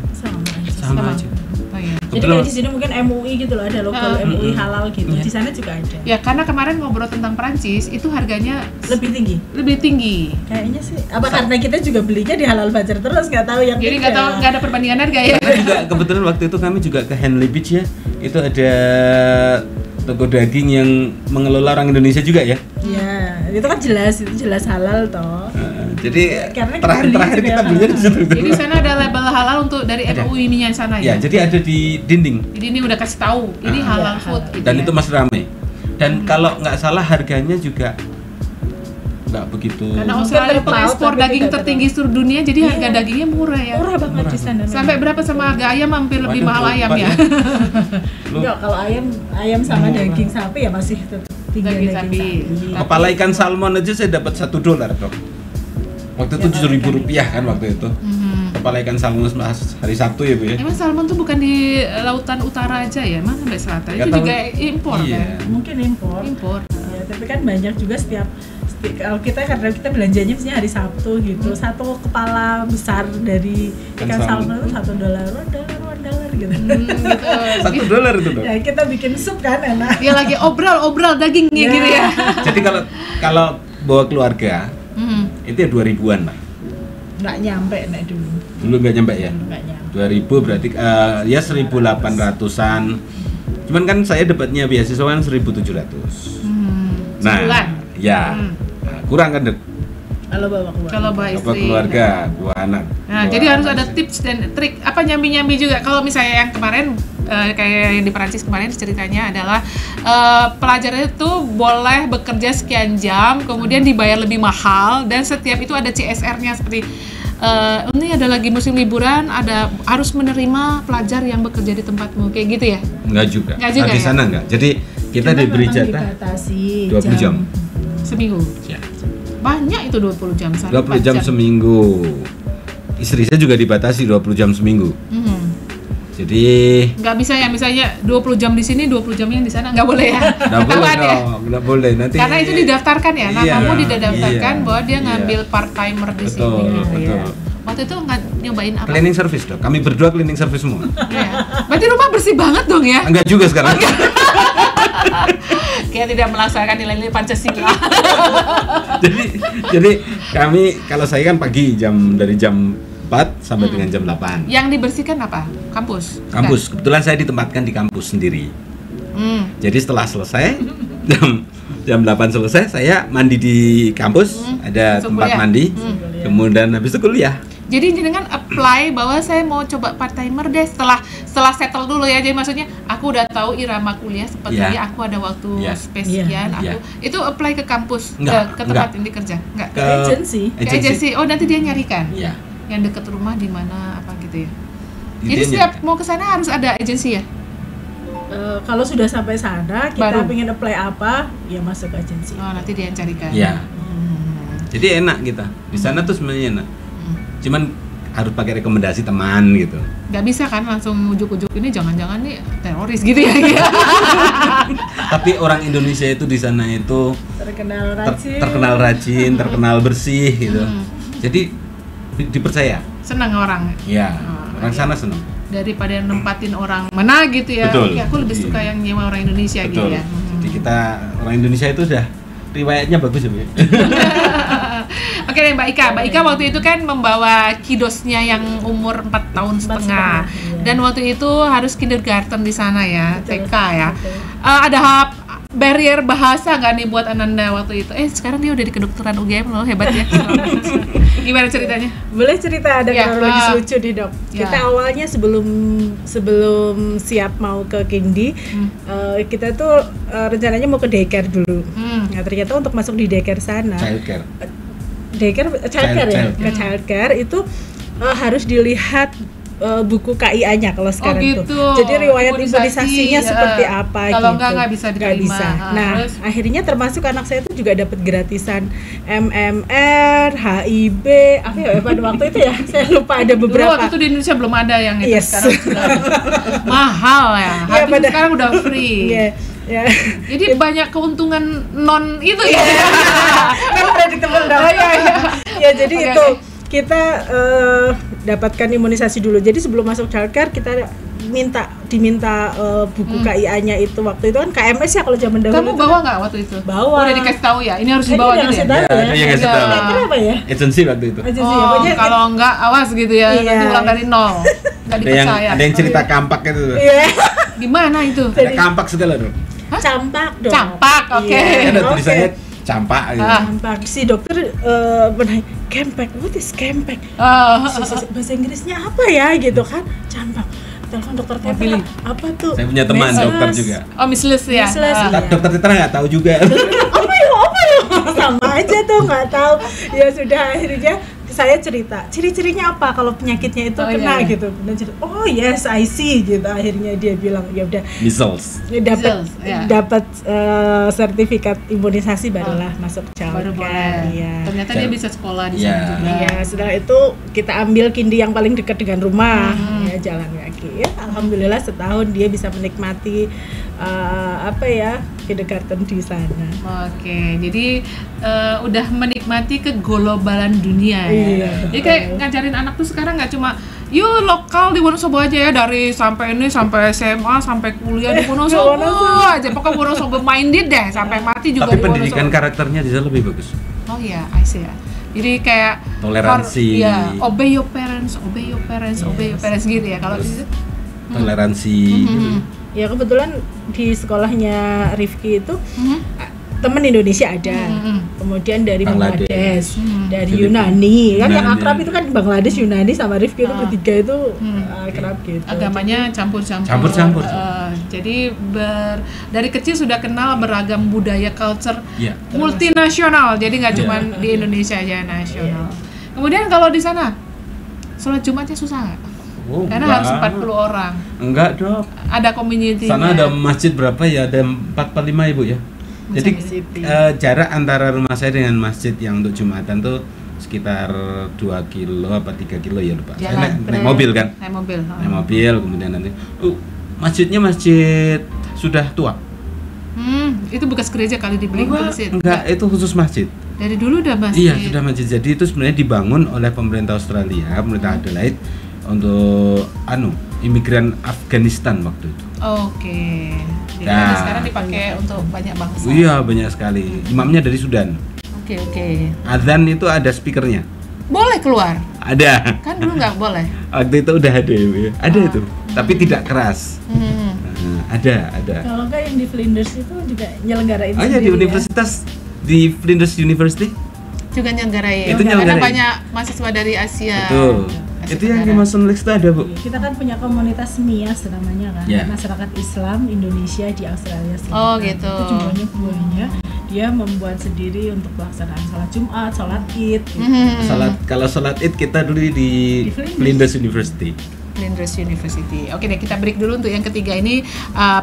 Sama aja. Oh iya. Jadi kayak di sini mungkin MUI gitu loh, ada logo MUI halal gitu. Di sana juga ada. Ya karena kemarin ngobrol tentang Perancis itu harganya Lebih tinggi. Kayaknya sih. Apa karena kita juga belinya di Halal Fajar terus nggak tahu yang. Jadi nggak tahu, nggak ada perbandingan harga ya. Karena juga kebetulan waktu itu kami juga ke Henley Beach ya. Itu ada toko daging yang mengelola orang Indonesia juga ya. Iya, itu kan jelas halal toh. Jadi Karena terakhir kita belinya di situ. Jadi di sana ada label halal untuk dari MUI ininya sana Ya, ya. jadi ada di dinding. Jadi ini udah kasih tahu, ini halal food gitu. Dan ya. itu masih ramai. Dan kalau nggak salah harganya juga nggak begitu. Karena Australia pengekspor daging tertinggi seluruh dunia, jadi harga dagingnya murah ya. Murah banget di sana. Sampai berapa sama harga ayam, hampir lebih mahal ayam ya. Enggak, kalau ayam sama daging sapi ya masih tetap tinggi Daging daging sapi. sapi. Kepala ikan salmon aja saya dapat $1 dok. Waktu itu Rp7.000 kan waktu itu. Kepala ikan salmon hari Sabtu ya bu ya. Emang salmon tuh bukan di lautan utara aja ya, emang sampai selatan itu juga impor Iya. kan? Mungkin impor. Ya, tapi kan banyak juga kalau kita karena kita belanjanya misalnya hari Sabtu gitu, satu kepala besar dari ikan salmon itu $1 gitu. Gitu. $1 itu dok. Ya kita bikin sup kan enak. Dia lagi obral dagingnya gitu ya. Jadi kalau bawa keluarga itu ya 2.000-an lah. Nggak nyampe nek dulu. Dulu nggak nyampe ya? Nggak nyampe. 2.000 berarti ya 1.800-an. Cuman kan saya dapatnya beasiswa kan 1.700. Sebulan. Ya. Nah, kurang kan dok? Kalau bawa Kalau keluarga. bawa istri. Keluarga, bawa anak. Nah, jadi harus ada tips dan trik apa nyambi-nyambi juga. Kalau misalnya yang kemarin kayak yang di Perancis kemarin ceritanya adalah pelajar itu boleh bekerja sekian jam, kemudian dibayar lebih mahal dan setiap itu ada CSR-nya seperti ini ada lagi musim liburan, ada harus menerima pelajar yang bekerja di tempatmu kayak gitu ya? Enggak juga. Enggak juga di ya? sana enggak. Jadi kita diberi jatah 20 jam. Seminggu. Ya. Banyak itu 20 jam. 20 jam seminggu. Istri saya juga dibatasi 20 jam seminggu. Jadi nggak bisa ya, misalnya 20 jam di sini, 20 jam yang di sana, nggak boleh ya? Nggak boleh nanti. Karena itu didaftarkan ya, namamu Iya, didaftarkan iya, bahwa dia iya. ngambil part timer di sini. Betul. Waktu itu nggak nyobain apa? Cleaning service dok. Kami berdua cleaning service semua. Ya. Berarti rumah bersih banget dong ya? Enggak juga sekarang. Kayak tidak melaksanakan nilai-nilai Pancasila. jadi kami kalau saya kan pagi dari jam 4 sampai dengan jam 8. Yang dibersihkan apa? Kampus? Kampus. Kebetulan saya ditempatkan di kampus sendiri. Jadi setelah selesai jam 8 selesai saya mandi di kampus, ada Masuk tempat kuliah. mandi. Kemudian habis itu kuliah. Jadi jenengan apply bahwa saya mau coba part timer deh setelah settle dulu ya. Jadi maksudnya aku udah tahu irama kuliah seperti aku ada waktu spesian aku itu apply ke kampus ke tempat ini kerja. Enggak. Ke agensi. Ke agensi. Oh, nanti dia nyarikan. Iya. Yang dekat rumah di mana apa gitu ya. Jadi Jadi setiap mau ke sana harus ada agensi ya? Kalau sudah sampai sana kita Baru. pengen apply apa ya masuk ke agensi. Oh, nanti dia yang carikan. Iya. Jadi enak kita. Di sana tuh sebenarnya enak. Cuman harus pakai rekomendasi teman gitu. Nggak bisa kan langsung ujuk-ujuk ini jangan-jangan nih teroris gitu ya. Tapi orang Indonesia itu di sana itu Terkenal rajin. terkenal bersih gitu. Jadi dipercaya. Senang orang. Iya. Orang sana senang. Daripada nempatin orang mana gitu ya. Betul. Oke, aku lebih suka yang nyewa orang Indonesia gitu Betul. ya. Jadi kita orang Indonesia itu udah riwayatnya bagus ya, Bu. Oke deh Mbak Ika. Mbak Ika waktu itu kan membawa kidosnya yang umur 4 tahun setengah. iya. Dan waktu itu harus kindergarten di sana ya, Betul, TK ya. betul. Ada barrier bahasa nggak nih buat Ananda waktu itu? Sekarang dia udah di kedokteran UGM loh, hebat ya. Gimana ceritanya? Boleh cerita ada Ya, kronologis lucu nih dok. Ya. Kita awalnya sebelum siap mau ke Kingdi, kita tuh rencananya mau ke daycare dulu. Nah ternyata untuk masuk di daycare sana, Childcare. childcare ya, ke childcare itu harus dilihat buku KIA-nya kalau sekarang gitu. tuh. Jadi riwayat Imunisasi, imunisasinya seperti apa kalau gitu. nggak bisa Nggak diterima. bisa. Nah, Terus? akhirnya termasuk anak saya tuh juga dapat gratisan MMR, HIB, apa ya pada waktu itu ya? Saya lupa ada Dulu beberapa. waktu itu di Indonesia belum ada yang itu, Yes. sekarang sudah mahal ya. Habis pada- sekarang udah free. Iya. Ya. Jadi banyak keuntungan non itu ya. Kan predictable dong. Ya jadi Oke, itu kita dapatkan imunisasi dulu. Jadi sebelum masuk childcare kita diminta buku KIA-nya itu. Waktu itu kan KMS ya kalau zaman dahulu. Kamu bawa nggak waktu itu? Bawa. Udah dikasih tahu ya. Ini harus dibawa gitu ya. Ada yang ngasih tahu. Kenapa ya? Agensi waktu itu. Kalau enggak awas gitu ya. Iya. Nanti ulang dari nol. Nggak dipercaya. Ada yang cerita kampak itu. Iya. Gimana itu? Ada kampak segala dong. Campak dong. Campak, oke. Iya. Ada tulisannya campak gitu. Campak. Si dokter bertanya, campak, what is campak? Bahasa Inggrisnya apa ya gitu kan? Campak. Telepon dokter Tetra, apa tuh? Saya punya teman Measles. dokter juga. Oh, Measles ya. Measles, iya. Dokter Tetra nggak tahu juga. apa ya sama aja tuh nggak tahu. Ya sudah akhirnya saya cerita ciri-cirinya apa kalau penyakitnya itu kena iya. gitu. Dan cerita, oh yes I see gitu. Akhirnya dia bilang ya udah Measles. Measles, ya. dapat sertifikat imunisasi barulah masuk Baru boleh. childcare. Iya. Ternyata dia bisa sekolah di sana Iya. juga. Iya, setelah itu kita ambil kindi yang paling dekat dengan rumah, ya jalan kaki. Ya, alhamdulillah setahun dia bisa menikmati kindergarten di sana. Oke, jadi udah menikmati keglobalan dunia ya. Iya, Jadi kayak ngajarin anak tuh sekarang nggak cuma yuk lokal di Wonosobo aja ya, dari sampai ini sampai SMA sampai kuliah di Wonosobo aja, pokoknya Wonosobo minded deh sampai mati juga Tapi di pendidikan Wonosobo. karakternya di sana lebih bagus. Oh iya, I see ya. Jadi kayak Toleransi. ya, obey your parents, obey your parents, obey your parents gitu ya. Kalau Terus gitu. Toleransi. Ya kebetulan di sekolahnya Rifki itu teman Indonesia ada, kemudian dari Bangladesh, dari Filipina. Yunani, kan yang Yunani. akrab itu kan Bangladesh, Yunani sama Rifki itu bertiga itu akrab gitu. Agamanya campur-campur. Campur-campur. Jadi dari kecil sudah kenal beragam budaya, culture Iya. multinasional. Jadi nggak cuma di Indonesia aja, nasional. Kemudian kalau di sana sholat Jumatnya susah nggak? Oh, Karena enggak. harus 40 orang. Enggak, Dok. Ada community-nya. Sana ada masjid berapa ya? Ada 4-5 Ibu ya. Jadi jarak antara rumah saya dengan masjid yang untuk Jumatan tuh sekitar 2 kilo apa 3 kilo ya lupa. Saya Jalan. naik mobil kan. Naik mobil. Naik mobil kemudian nanti masjidnya masjid sudah tua. Itu bekas gereja kali dibeli ke masjid. Enggak, itu khusus masjid. Dari dulu udah masjid. Iya, sudah masjid. Jadi itu sebenarnya dibangun oleh pemerintah Australia, pemerintah Adelaide untuk imigran Afghanistan waktu itu. Oke. Jadi Nah, sekarang dipakai untuk banyak bangsa. Iya, banyak sekali. Imamnya dari Sudan. Oke. Azan itu ada speakernya. Boleh keluar. Ada. Kan dulu nggak boleh. Waktu itu udah ada, Ibu ya. Ada itu, tapi tidak keras. Ada. Kalau enggak yang di Flinders itu juga nyelenggarain Oh ya, di universitas di Flinders University. Juga nyelenggarain. Itu Karena nyelenggarain. banyak mahasiswa dari Asia. Betul. Asia Itu yang di Tenggara. Mason Lakes itu ada, Bu. Kita kan punya komunitas MIAS namanya kan, Ya. masyarakat Islam Indonesia di Australia Selatan. Oh, gitu. Itu jumlahnya buahnya. Dia membuat sendiri untuk pelaksanaan sholat Jumat, sholat Id. Gitu. Kalau salat Id kita dulu di Di Flinders. Flinders University. Flinders University. Oke deh, kita break dulu untuk yang ketiga ini.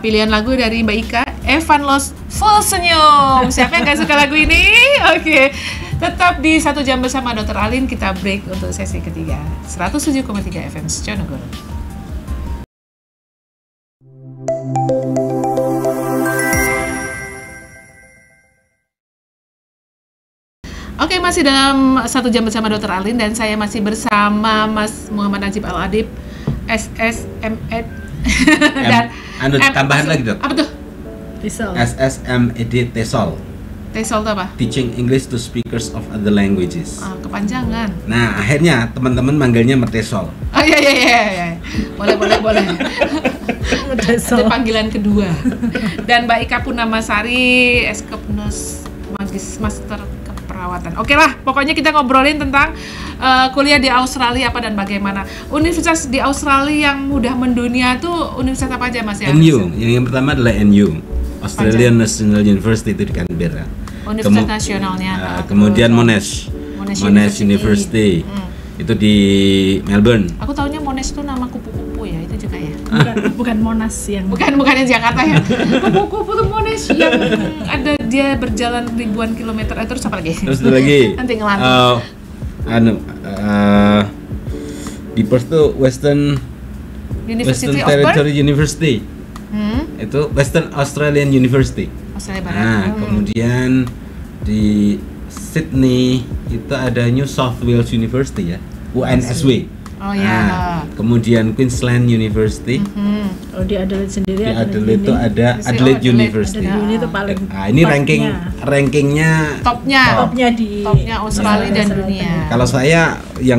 Pilihan lagu dari Mbak Ika, Evan Los Full Senyum. Siapa yang gak suka lagu ini? Oke. Tetap di 1 jam bersama Dr. Alin. Kita break untuk sesi ketiga. 107,3 FM Sjonegoro. Oke, masih dalam 1 jam bersama Dr. Alin dan saya masih bersama Mas Muhammad Najib Al-Adib, SSMED dan tambahan lagi, Dok. Apa tuh? SSMED TESOL. TESOL itu apa? Teaching English to Speakers of Other Languages. Kepanjangan. Nah, akhirnya teman-teman manggilnya Mertesol. Oh iya. Boleh. Itu panggilan kedua. Dan Mbak Ika Purnamasari, Eskopnus Master Keperawatan. Oke lah, pokoknya kita ngobrolin tentang kuliah di Australia apa dan bagaimana. Universitas di Australia yang mudah mendunia tuh universitas apa aja Mas ya? NU, yang pertama adalah NU, Australian National University itu di Canberra. Universitas nasionalnya. Kemudian Monash University. Itu di Melbourne. Aku taunya Monash itu nama kupu-kupu ya, itu juga ya. Bukan Monas yang Bukan yang Jakarta ya. Kupu-kupu tuh Monash yang ada dia berjalan ribuan kilometer. Terus apa lagi? Terus ada lagi. Nanti ngelantur. Di Perth tuh Western University of Perth. Territory University. Itu Western Australian University. Australia Barat. Nah, kemudian di Sydney itu ada New South Wales University ya, UNSW. Oh ya. Kemudian Queensland University. Oh, di Adelaide sendiri Di Adelaide itu ada Adelaide University. Ini tuh paling ini rankingnya topnya di Australia dan dunia. Kalau saya yang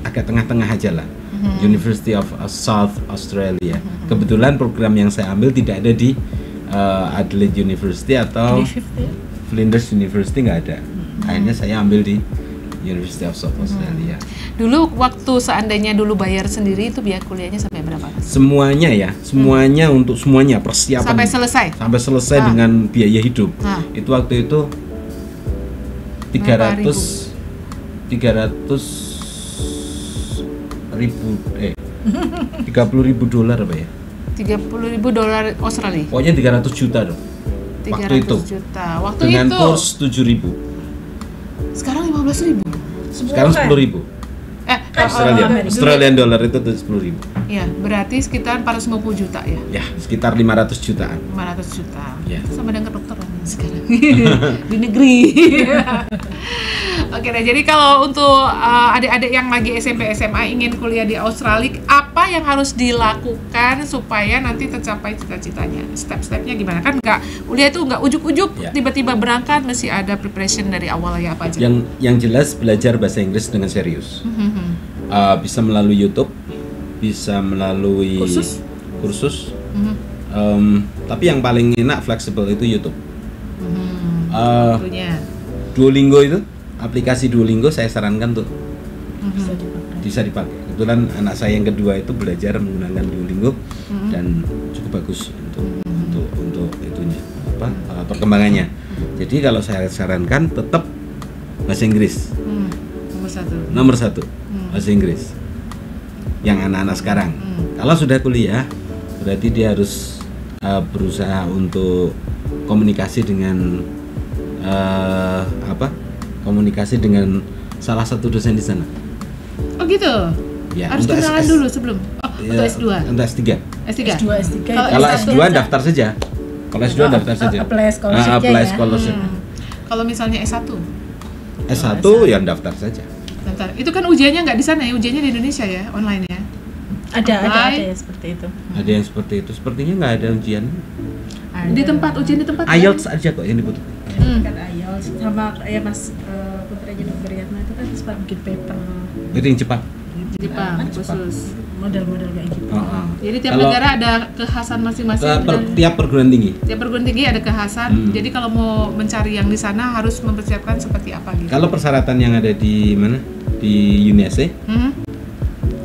agak tengah-tengah aja lah. University of South Australia. Kebetulan program yang saya ambil tidak ada di Adelaide University atau Flinders University, nggak ada. Akhirnya saya ambil di University of South Australia. Dulu waktu seandainya dulu bayar sendiri itu biaya kuliahnya sampai berapa? Semuanya ya, untuk semuanya persiapan sampai selesai dengan biaya hidup. Itu waktu itu 300 ribu $30,000 apa ya? $30,000 Australia. Pokoknya 300 juta dong. 300 juta. Waktu dengan itu kurs 7.000. Sekarang 15.000. Sekarang 10.000. Australian dollar itu 10.000. Ya, berarti sekitar 450 juta ya. Ya, sekitar 500 jutaan. 500 juta. Ya. Sama dengan kedokteran sekarang di negeri. Oke, nah jadi kalau untuk adik-adik yang lagi SMP SMA ingin kuliah di Australia, apa yang harus dilakukan supaya nanti tercapai cita-citanya? Step-stepnya gimana? Kan nggak kuliah itu nggak ujuk-ujuk tiba-tiba berangkat, mesti ada preparation dari awal ya apa aja? Yang jelas belajar bahasa Inggris dengan serius. Bisa melalui YouTube, bisa melalui kursus. Tapi yang paling enak fleksibel itu YouTube. Duolingo itu, aplikasi Duolingo saya sarankan tuh bisa dipakai. Kebetulan anak saya yang kedua itu belajar menggunakan Duolingo dan cukup bagus untuk itunya perkembangannya. Jadi kalau saya sarankan tetap bahasa Inggris. Nomor satu bahasa Inggris. Yang anak-anak sekarang. Kalau sudah kuliah berarti dia harus berusaha untuk komunikasi dengan komunikasi dengan salah satu dosen di sana. Oh gitu. Ya, harus kenalan dulu sebelum. Untuk S2. Untuk S3. S3. Kalau S2 daftar saja. Kalau S2 daftar saja. Apply scholarship. Kalau misalnya S1. S1 yang daftar saja. Daftar. Itu kan ujiannya nggak di sana ya, ujiannya di Indonesia ya, online ya. Ada yang seperti itu. Ada yang seperti itu. Sepertinya nggak ada ujian. Di tempat ujian di tempat. IELTS aja kok yang dibutuhkan. Kan IELTS sama ya Mas putranya Dr. Yatma itu kan sempat bikin paper. Itu yang cepat. Jepang khusus. Model-model kayak gitu. Jadi tiap negara ada kekhasan masing-masing. Tiap perguruan tinggi. Tiap perguruan tinggi ada kekhasan. Jadi kalau mau mencari yang di sana harus mempersiapkan seperti apa gitu. Kalau persyaratan yang ada di mana? Di UNSC.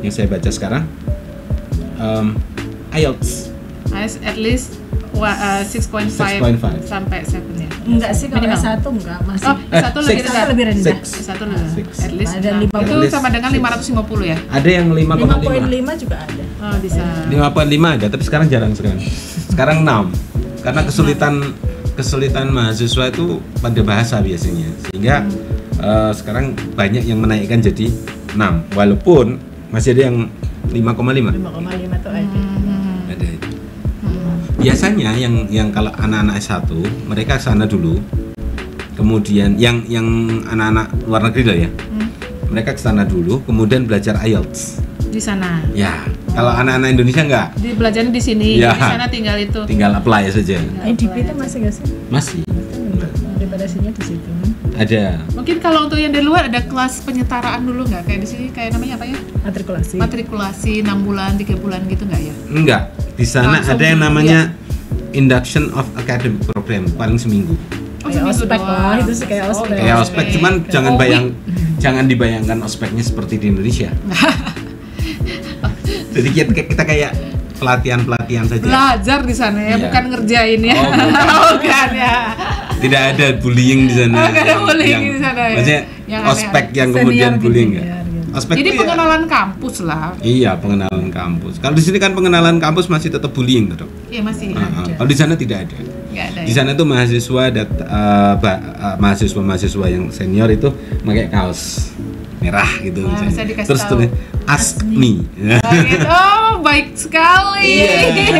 Yang saya baca sekarang IELTS at least 6.5 sampai 7 ya. Enggak sih, kalau S1 enggak masih. Oh, S1 lebih rendah. 6. S1 at least. Ada 5. Itu sama dengan 550 ya? Ada yang 5.5 juga ada. Oh, bisa. 5.5 ada, tapi sekarang jarang sekali. Sekarang 6. Karena kesulitan mahasiswa itu pada bahasa biasanya. Sehingga sekarang banyak yang menaikkan jadi 6. Walaupun masih ada yang 5,5. 5,5 tuh ada. Ada. Biasanya yang kalau anak-anak S1 mereka sana dulu, kemudian yang anak-anak luar negeri lah ya, mereka ke sana dulu, kemudian belajar IELTS di sana. Ya, kalau anak-anak Indonesia enggak. Di belajarnya di sini, ya, di sana tinggal apply saja. IDP itu masih nggak sih? Masih. Preparasinya di situ. Ada. Mungkin kalau untuk yang dari luar ada kelas penyetaraan dulu nggak? Kayak di sini kayak namanya apa ya? Matrikulasi 6 bulan, 3 bulan gitu nggak ya? Enggak. Di sana ada yang namanya Induction of Academic Program, paling seminggu. Oh, seminggu ospek lah, itu sih kayak ospek. Kayak ospek, cuman jangan dibayangkan ospeknya seperti di Indonesia. Jadi kita kayak pelatihan saja. Belajar di sana ya, bukan ngerjain ya. Bukan ya. Tidak ada bullying di sana. Tidak ada bullying di sana ya. Maksudnya ospek yang kemudian bullying ya. Ospek jadi pengenalan kampus lah. Iya, pengenalan kampus. Kalau di sini kan pengenalan kampus masih tetap bullying, toh. Iya, masih. Kalau di sana tidak ada. Nggak ada. Di sana tuh mahasiswa yang senior itu pakai kaos merah gitu. Bisa dikasih terus tulis ask me. Gitu. Oh, baik sekali.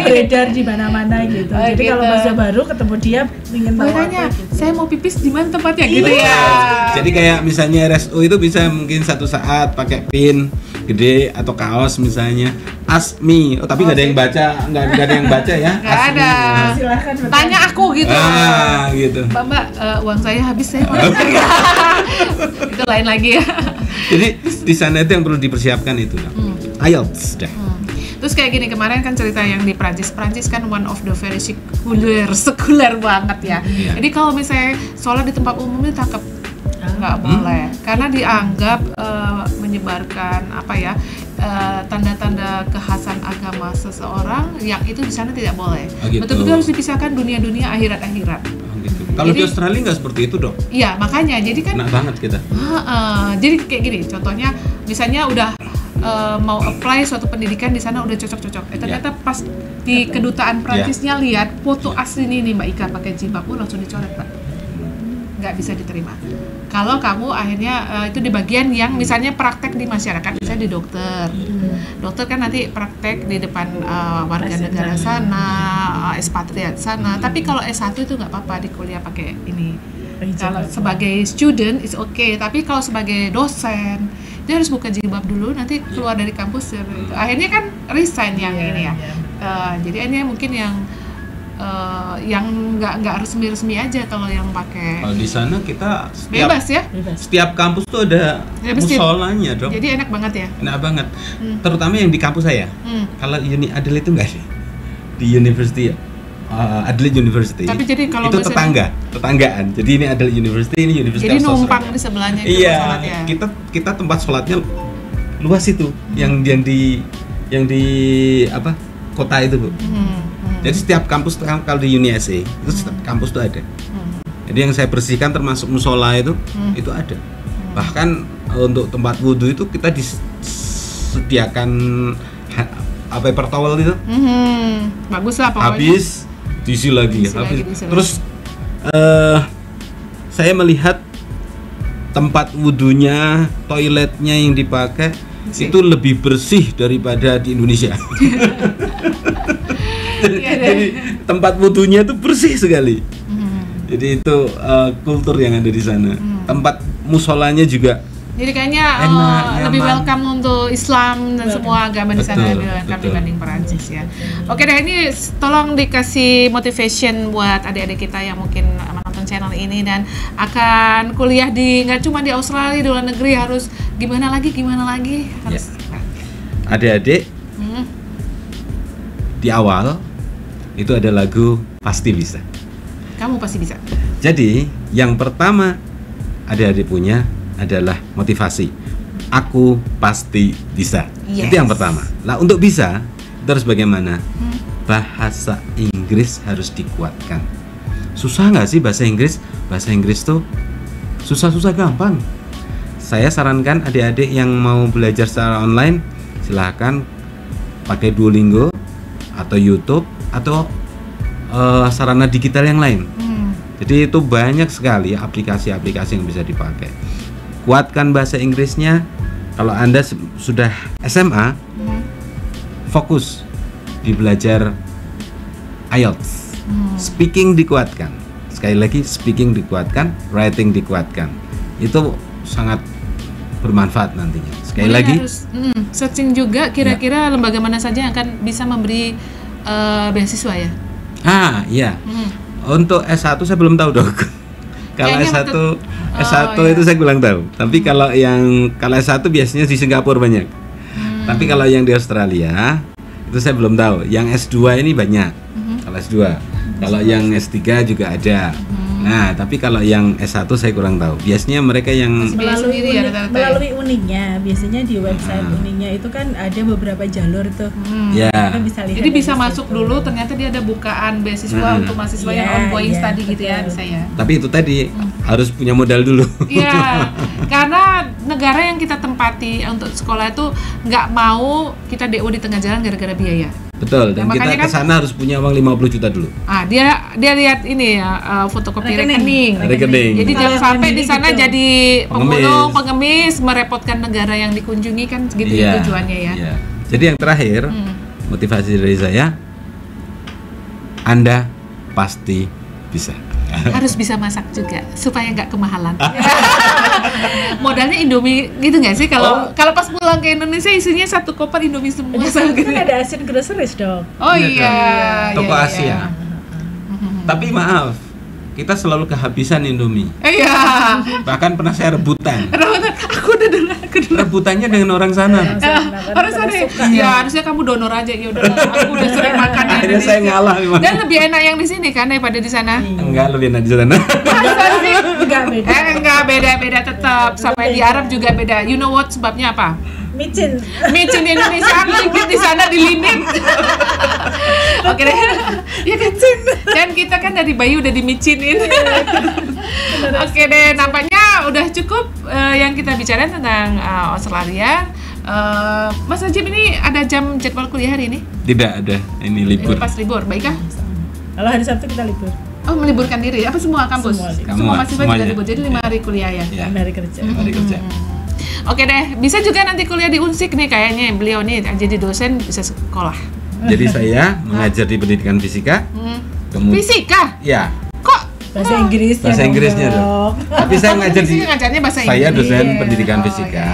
Beredar di mana-mana gitu. Jadi kalau mahasiswa baru ketemu dia ingin tahu apa gitu. Saya mau pipis di mana tempatnya gitu Iya. ya. Jadi kayak misalnya RSU itu bisa mungkin satu saat pakai pin gede atau kaos misalnya Ask Me. Oh, tapi nggak ada yang baca, nggak ada yang baca ya. Nggak ada. Silakan Tanya aku gitu. Gitu. Mbak, uang saya habis saya mau. Itu lain lagi ya. Jadi di sana itu yang perlu dipersiapkan itu. IELTS dah. Terus kayak gini, kemarin kan cerita yang di Prancis kan one of the very sekuler banget ya. Jadi kalau misalnya sholat di tempat umum itu tangkap nggak boleh, karena dianggap menyebarkan tanda-tanda kekhasan agama seseorang yang itu di sana tidak boleh. Gitu. Betul-betul harus dipisahkan dunia akhirat. Gitu. Kalau di Australia nggak seperti itu dong? Iya, makanya jadi kan. Enak banget kita. Jadi kayak gini, contohnya misalnya udah mau apply suatu pendidikan di sana udah cocok. Ternyata pas di kedutaan Prancisnya lihat foto asli nih Mbak Ika pakai jilbab pun langsung dicoret, Pak. Nggak bisa diterima. Kalau kamu akhirnya itu di bagian yang misalnya praktek di masyarakat, misalnya di dokter. Dokter kan nanti praktek di depan warga negara sana, ekspatriat sana. Tapi kalau S1 itu nggak apa-apa di kuliah pakai ini. Kalau sebagai student is okay, tapi kalau sebagai dosen dia harus buka jilbab dulu, nanti keluar dari kampus akhirnya kan resign yang ini ya. Jadi ini mungkin yang nggak resmi aja kalau yang pakai. Kalau di sana kita bebas ya. Setiap kampus tuh ada musholanya dong. Jadi enak banget ya. Enak banget. Terutama yang di kampus saya. Kalau Uni Adelaide itu nggak sih di University Adelaide University. Tapi jadi kalau itu tetanggaan. Jadi ini Adelaide University, ini University. Jadi numpang di sebelahnya itu sholat ya. Kita tempat sholatnya luas itu, yang di apa kota itu, Bu. Jadi setiap kampus kalau di UniSA itu setiap kampus itu ada. Jadi yang saya bersihkan termasuk musola itu ada. Bahkan untuk tempat wudhu itu kita disediakan paper towel itu. Bagus lah pokoknya. Habis diisi lagi. Terus saya melihat tempat wudhunya, toiletnya yang dipakai itu lebih bersih daripada di Indonesia. Jadi tempat wudhunya itu bersih sekali. Jadi itu kultur yang ada di sana. Tempat musolanya juga. Jadi kayaknya lebih welcome untuk Islam dan semua agama di sana lebih welcome dibanding Perancis ya. Oke deh, ini tolong dikasih motivation buat adik-adik kita yang mungkin menonton channel ini dan akan kuliah di nggak cuma di Australia, di luar negeri, harus gimana lagi harus. Adik-adik di awal itu ada lagu Pasti Bisa. Kamu pasti bisa. Jadi yang pertama adik-adik punya adalah motivasi. Aku pasti bisa. Itu yang pertama. Nah, untuk bisa terus bagaimana? Bahasa Inggris harus dikuatkan. Susah nggak sih bahasa Inggris? Bahasa Inggris tuh susah-susah gampang. Saya sarankan adik-adik yang mau belajar secara online, silahkan pakai Duolingo atau YouTube atau sarana digital yang lain. Jadi itu banyak sekali aplikasi-aplikasi yang bisa dipakai. Kuatkan bahasa Inggrisnya. Kalau Anda sudah SMA, fokus di belajar IELTS. Speaking dikuatkan. Sekali lagi, speaking dikuatkan, writing dikuatkan. Itu sangat bermanfaat nantinya. Sekali lagi harus searching juga kira-kira lembaga mana saja yang akan bisa memberi beasiswa ya. Iya. Untuk S1 saya belum tahu, Dok. Kalau S1 itu saya kurang tahu. Tapi kalau S1 biasanya di Singapura banyak. Tapi kalau yang di Australia itu saya belum tahu. Yang S2 ini banyak. Kalau S2. Kalau yang S3 juga ada. Nah, tapi kalau yang S1 saya kurang tahu. Biasanya mereka yang melalui uninya. Biasanya di website uninya itu kan ada beberapa jalur tuh. Bisa lihat. Jadi bisa masuk dulu, ternyata dia ada bukaan beasiswa untuk mahasiswa yang ongoing study gitu ya, bisa ya. Tapi itu tadi harus punya modal dulu. Iya. Karena negara yang kita tempati untuk sekolah itu nggak mau kita DO di tengah jalan gara-gara biaya. Betul, dan kita kesana harus punya uang 50 juta dulu. Dia lihat ini ya, fotokopi rekening. Jadi jangan sampai di sana jadi pemulung, pengemis, merepotkan negara yang dikunjungi kan gitu tujuannya ya. Jadi yang terakhir, motivasi dari saya, Anda pasti bisa. Harus bisa masak juga supaya nggak kemahalan. Modalnya Indomie gitu nggak sih? Kalau pas pulang ke Indonesia isinya satu koper Indomie semua. Kan ada Asian Groceries dong. Oh iya. Toko Asia. Tapi maaf, kita selalu kehabisan Indomie. Iya. Bahkan pernah saya rebutan. Aku udah Rebutannya dengan orang sana. Orang sana. Ya harusnya kamu donor aja. Ya udah, aku udah sering makan di Akhirnya saya ngalah memang. Dan lebih enak yang di sini kan daripada di sana. Enggak, lebih enak di sana. Enggak beda. Beda tetap. Sampai di Arab juga beda. You know what sebabnya apa? Micin di Indonesia, micin di sana dilinin. Oke deh. Ya kan. Dan kita kan dari bayi udah dimicinin. Oke deh, nampaknya udah cukup yang kita bicarain tentang Australia. Mas Najib, ini ada jadwal kuliah hari ini? Tidak ada, ini libur. Pas libur, baik kah? Kalau hari Sabtu kita libur. Oh, meliburkan diri. Apa semua kampus? Semua mahasiswa juga libur. Jadi 5 hari kuliah ya? Ya. Hari kerja. Hari kerja. Oke deh, bisa juga nanti kuliah di Unsik nih kayaknya. Beliau nih jadi dosen bisa sekolah. Jadi saya mengajar di pendidikan fisika. Fisika? Ya. Kok Bahasa Inggrisnya. Bahasa Inggrisnya dong. Tapi saya ngajar di ngajarnya bahasa saya Inggris. dosen pendidikan fisika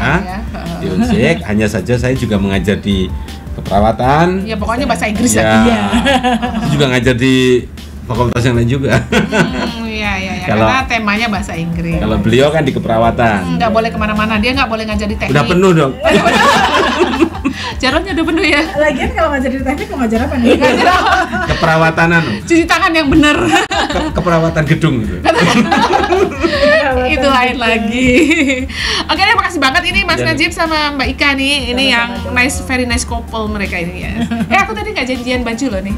di Unsik. Hanya saja saya juga mengajar di keperawatan. Ya pokoknya bahasa Inggris ya. aja. Saya juga ngajar di fakultas yang lain juga. Iya. Karena temanya bahasa Inggris. Kalau beliau kan di keperawatan. Nggak boleh kemana-mana, dia nggak boleh ngajar di teknik. Udah penuh dong. Jalannya udah penuh ya. Lagian kalau ngajar di teknik mau ngajar apa nih? Keperawatanan. Cuci tangan yang benar. Keperawatan gedung gitu. Itu lain lagi. Oke, terima kasih banget ini Mas Najib sama Mbak Ika nih. Ini yang very nice couple mereka ini ya. Aku tadi nggak janjian baju loh nih.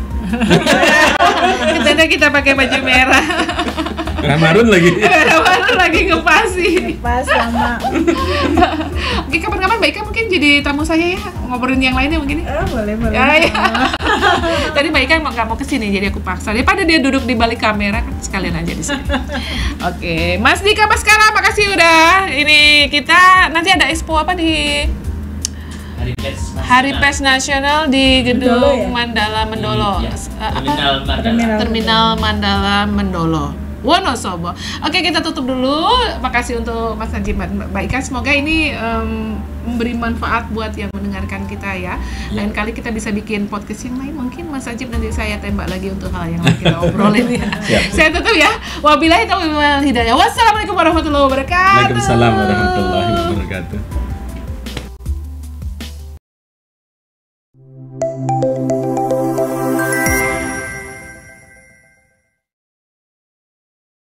Kita pakai baju merah. Ramarun lagi ngepasi. Pas sama. Oke, kapan-kapan Mbak Ika mungkin jadi tamu saya ya, ngobrolin yang lainnya mungkin. Boleh. Ya. Tadi Mbak Ika nggak mau kesini, jadi aku paksa. Daripada dia duduk di balik kamera, kan sekalian aja di sini. Oke, Mas Dika Baskara, makasih udah. Ini kita nanti ada expo apa di Hari Pers Nasional di Gedung Mandala Mendolo. Terminal Mandala Mendolo, Wonosobo. Oke, kita tutup dulu. Makasih untuk Mas Najib, Mbak Ika. Semoga ini memberi manfaat buat yang mendengarkan kita ya. Lain kali kita bisa bikin podcast yang lain. Mungkin Mas Najib nanti saya tembak lagi untuk hal yang lain kita obrolin ya. Saya tutup ya. Wabillahi taufiq wal hidayah. Wassalamualaikum warahmatullahi wabarakatuh. Waalaikumsalam warahmatullahi wabarakatuh.